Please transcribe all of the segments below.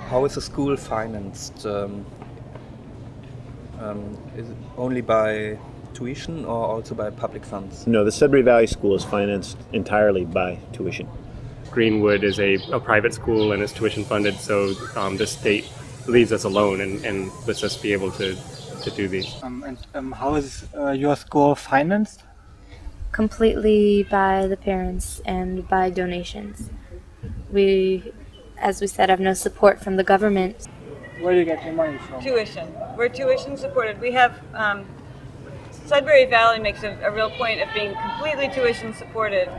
How is the school financed? Is it only by tuition or also by public funds? No, the Sudbury Valley School is financed entirely by tuition. Greenwood is a private school and is tuition funded, so the state leaves us alone and lets us be able to do these. How is your school financed? Completely by the parents and by donations. We, as we said, have no support from the government. Where do you get your money from? Tuition. We're tuition supported. We have Sudbury Valley makes a real point of being completely tuition supported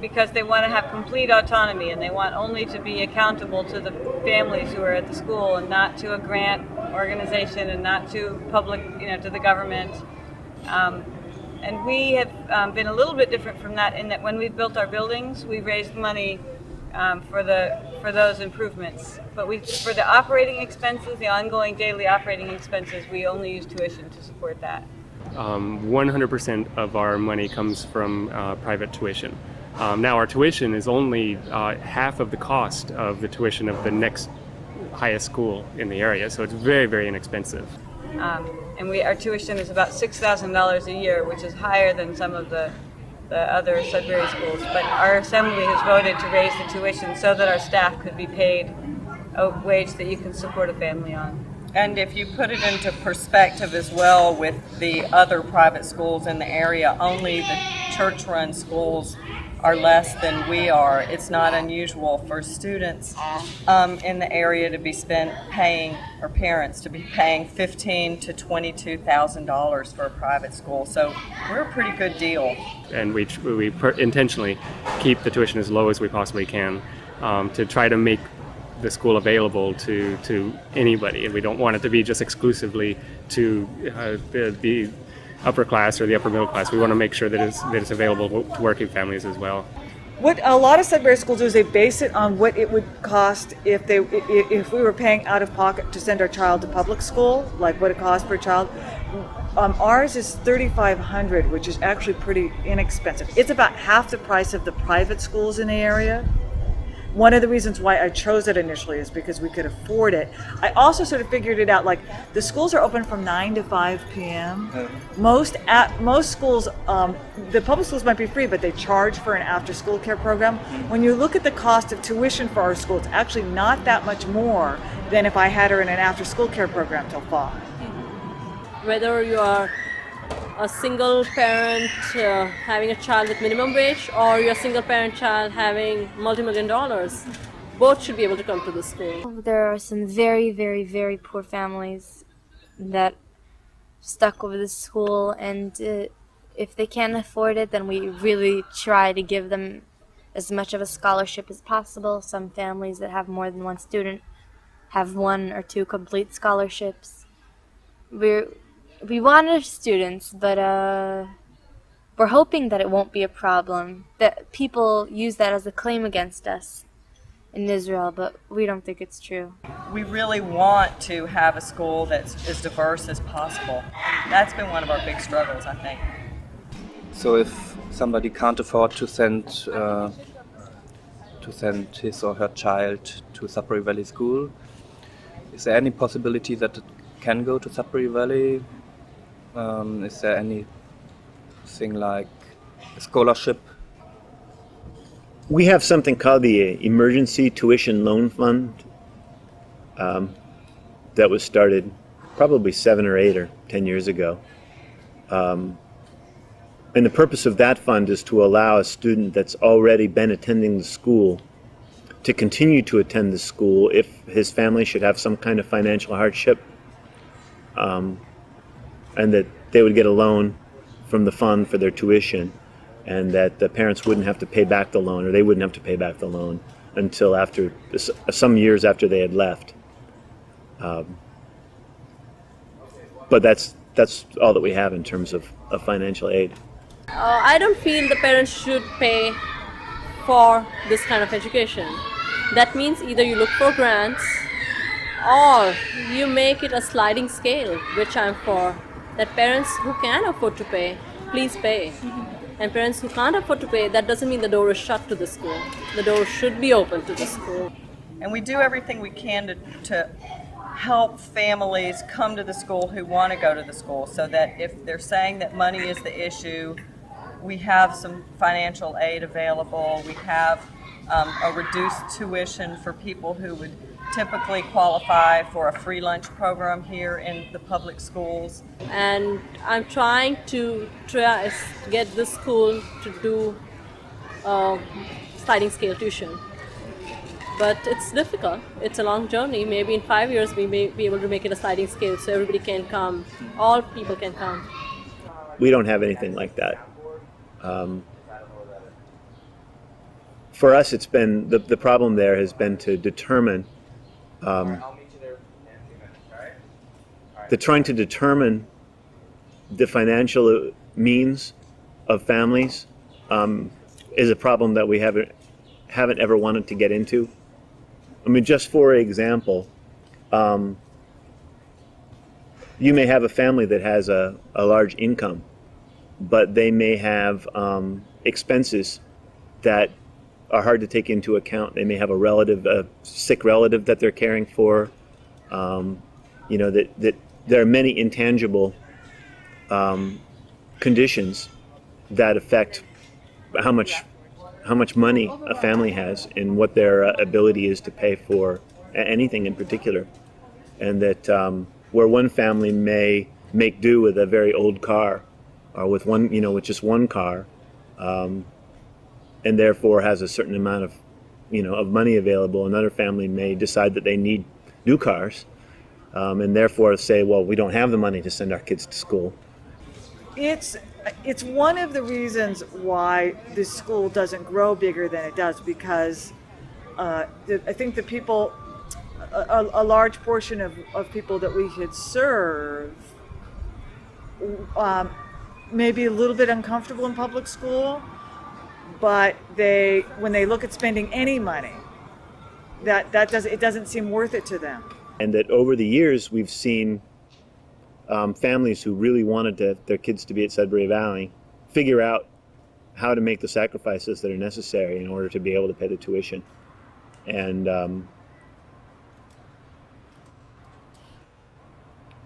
because they want to have complete autonomy and they want only to be accountable to the families who are at the school and not to a grant organization and not to public, to the government. And we have been a little bit different from that in that when we built our buildings, we raised money for those improvements. But for the operating expenses, the ongoing daily operating expenses, we only use tuition to support that. 100% of our money comes from private tuition. Now our tuition is only half of the cost of the tuition of the next highest school in the area, so it's very, very inexpensive. And our tuition is about $6,000 a year, which is higher than some of the other Sudbury schools. But our assembly has voted to raise the tuition so that our staff could be paid a wage that you can support a family on. And if you put it into perspective as well with the other private schools in the area, only the church-run schools are less than we are. It's not unusual for students in the area to be parents to be paying $15,000 to $22,000 for a private school. So we're a pretty good deal. And we intentionally keep the tuition as low as we possibly can to try to make the school available to anybody, and we don't want it to be just exclusively to the upper class or the upper middle class. We want to make sure that it's available to working families as well. What a lot of Sudbury schools do is they base it on what it would cost if we were paying out of pocket to send our child to public school, like what it costs per child. Ours is $3,500, which is actually pretty inexpensive. It's about half the price of the private schools in the area. One of the reasons why I chose it initially is because we could afford it. I also sort of figured it out, like the schools are open from 9 to 5 p.m. Most schools, the public schools might be free, but they charge for an after-school care program. When you look at the cost of tuition for our school, it's actually not that much more than if I had her in an after-school care program till fall. Whether you are a single parent having a child with minimum wage or you're a single parent child having multi-million dollars, both should be able to come to the school. There are some very, very, very poor families that stuck with the school, and if they can't afford it, then we really try to give them as much of a scholarship as possible. Some families that have more than one student have 1 or 2 complete scholarships. We want our students, but we're hoping that it won't be a problem, that people use that as a claim against us in Israel, but we don't think it's true. We really want to have a school that's as diverse as possible. That's been one of our big struggles, I think. So if somebody can't afford to send his or her child to Sudbury Valley School, is there any possibility that it can go to Sudbury Valley? Is there anything like a scholarship? We have something called the Emergency Tuition Loan Fund that was started probably 7 or 8 or 10 years ago. And the purpose of that fund is to allow a student that's already been attending the school to continue to attend the school if his family should have some kind of financial hardship. And that they would get a loan from the fund for their tuition, and that the parents wouldn't have to pay back the loan, or they wouldn't have to pay back the loan until after some years after they had left. But that's all that we have in terms of financial aid. I don't feel the parents should pay for this kind of education. That means either you look for grants or you make it a sliding scale, which I'm for. That parents who can afford to pay, please pay. And parents who can't afford to pay, that doesn't mean the door is shut to the school. The door should be open to the school. And we do everything we can to help families come to the school who want to go to the school, so that if they're saying that money is the issue, we have some financial aid available. We have a reduced tuition for people who would typically qualify for a free lunch program here in the public schools. And I'm trying to get the school to do sliding scale tuition. But it's difficult. It's a long journey. Maybe in 5 years we may be able to make it a sliding scale so everybody can come, all people can come. We don't have anything like that. For us, it's been, the problem there has been to determine, trying to determine the financial means of families is a problem that we haven't ever wanted to get into. I mean, just for example, you may have a family that has a large income, but they may have expenses that are hard to take into account. They may have a sick relative that they're caring for. That there are many intangible conditions that affect how much money a family has and what their ability is to pay for anything in particular. And that where one family may make do with a very old car or with just one car, and therefore has a certain amount of money available, another family may decide that they need new cars, and therefore say, well, we don't have the money to send our kids to school. It's one of the reasons why this school doesn't grow bigger than it does, because I think the people, a large portion of people that we could serve may be a little bit uncomfortable in public school, but when they look at spending any money, it doesn't seem worth it to them. And that over the years we've seen families who really wanted their kids to be at Sudbury Valley figure out how to make the sacrifices that are necessary in order to be able to pay the tuition. And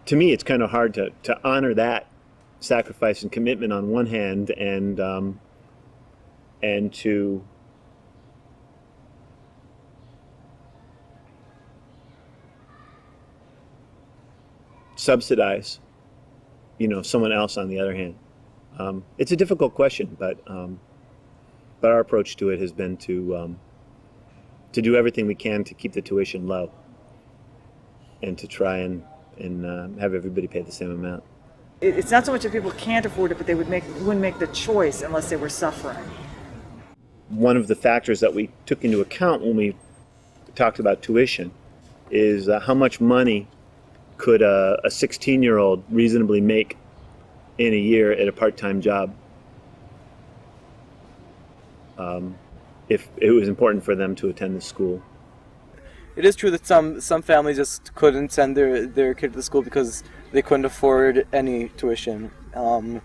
to me, it's kind of hard to honor that sacrifice and commitment on one hand, and to subsidize, someone else on the other hand. It's a difficult question, but our approach to it has been to do everything we can to keep the tuition low, and to try and have everybody pay the same amount. It's not so much that people can't afford it, but they wouldn't make the choice unless they were suffering. One of the factors that we took into account when we talked about tuition is how much money could a 16-year-old reasonably make in a year at a part-time job, if it was important for them to attend the school. It is true that some families just couldn't send their kid to the school because they couldn't afford any tuition, and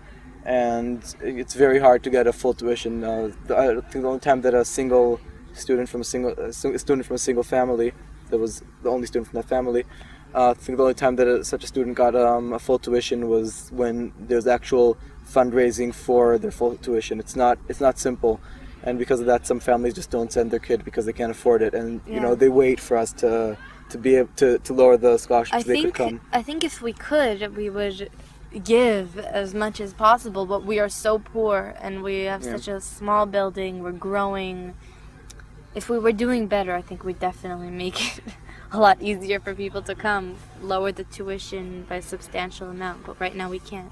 it's very hard to get a full tuition. I think the only time that a student from a single family, that was the only student from that family, I think the only time that such a student got a full tuition was when there's actual fundraising for their full tuition. It's not simple, and because of that, some families just don't send their kid because they can't afford it, and they wait for us to be able to lower the scholarships so they could come. I think if we could, we would give as much as possible, but we are so poor and we have such a small building. We're growing. If we were doing better, I think we'd definitely make it a lot easier for people to come, lower the tuition by a substantial amount, but right now we can't.